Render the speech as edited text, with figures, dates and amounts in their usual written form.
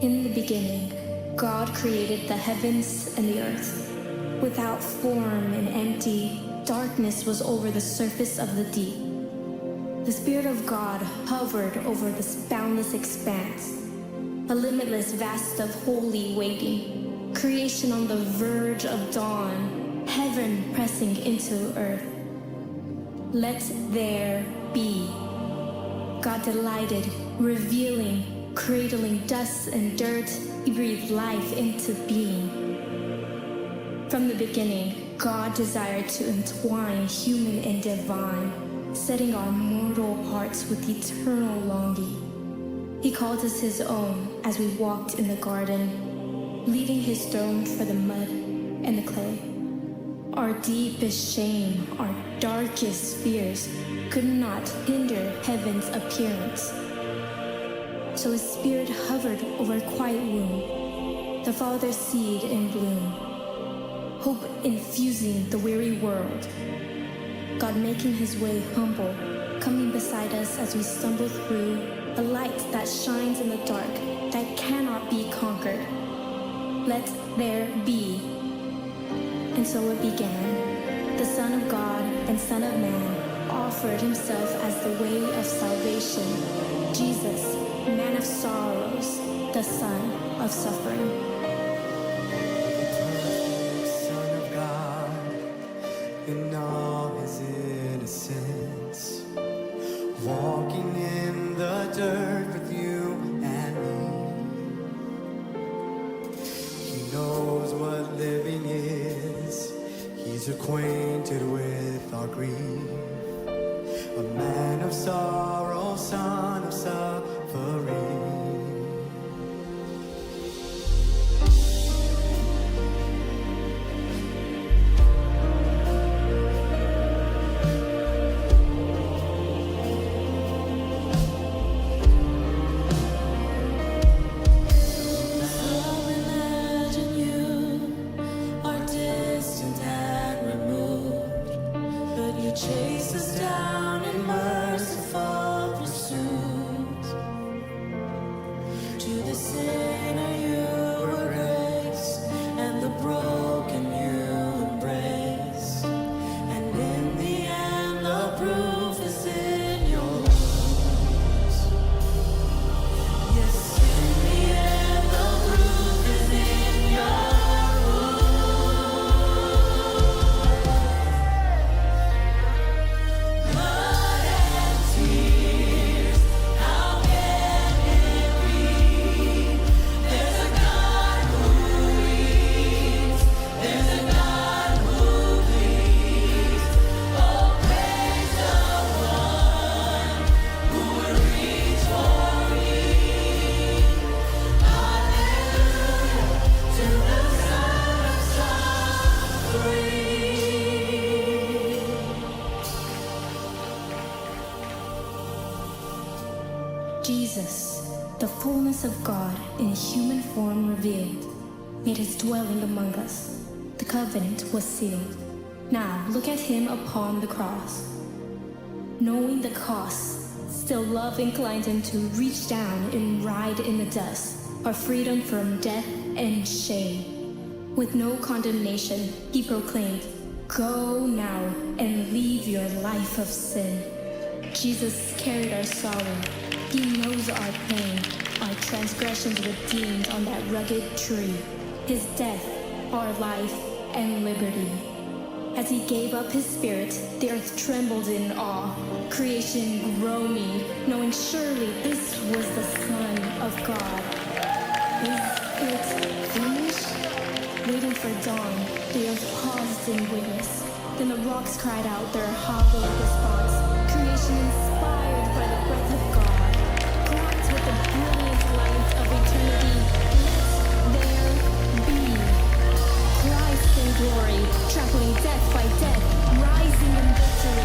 In the beginning, God created the heavens and the earth. Without form and empty, darkness was over the surface of the deep. The Spirit of God hovered over this boundless expanse, a limitless vast of holy waiting, creation on the verge of dawn, heaven pressing into earth. Let there be. God delighted, revealing, cradling dust and dirt, he breathed life into being. From the beginning, God desired to entwine human and divine, setting our mortal hearts with eternal longing. He called us his own as we walked in the garden, leaving his throne for the mud and the clay. Our deepest shame, our darkest fears could not hinder heaven's appearance. So his spirit hovered over a quiet womb, the Father's seed in bloom, hope infusing the weary world. God making his way humble, coming beside us as we stumble through, a light that shines in the dark, that cannot be conquered. Let there be. And so it began. The Son of God and Son of Man offered himself as the way of salvation. Jesus, man of sorrows, the Son of suffering. Son of God, in all his innocence, walking in the dirt with you and me. He knows what living is. He's acquainted with our grief. A man of sorrow, son of suffering. Chase us down in merciful pursuit. To the sinner you were grace, and the broken you embrace. And in the end the proof is in your wounds. Yes, in the end the proof is in your wounds. Jesus, the fullness of God in human form revealed, made his dwelling among us. The covenant was sealed. Now look at him upon the cross. Knowing the cost, still love inclined him to reach down and ride in the dust, our freedom from death and shame. With no condemnation, he proclaimed, "Go now and leave your life of sin." Jesus carried our sorrow. He knows our pain, our transgressions redeemed on that rugged tree. His death, our life and liberty. As he gave up his spirit, the earth trembled in awe, creation groaning, knowing surely this was the Son of God. Is it finished? Waiting for dawn, the earth paused in witness. Then the rocks cried out their hollow response. Creation inspired by the breath of God, grant with the brilliant light of eternity, let there be. Christ in glory, trampling death by death, rising in victory.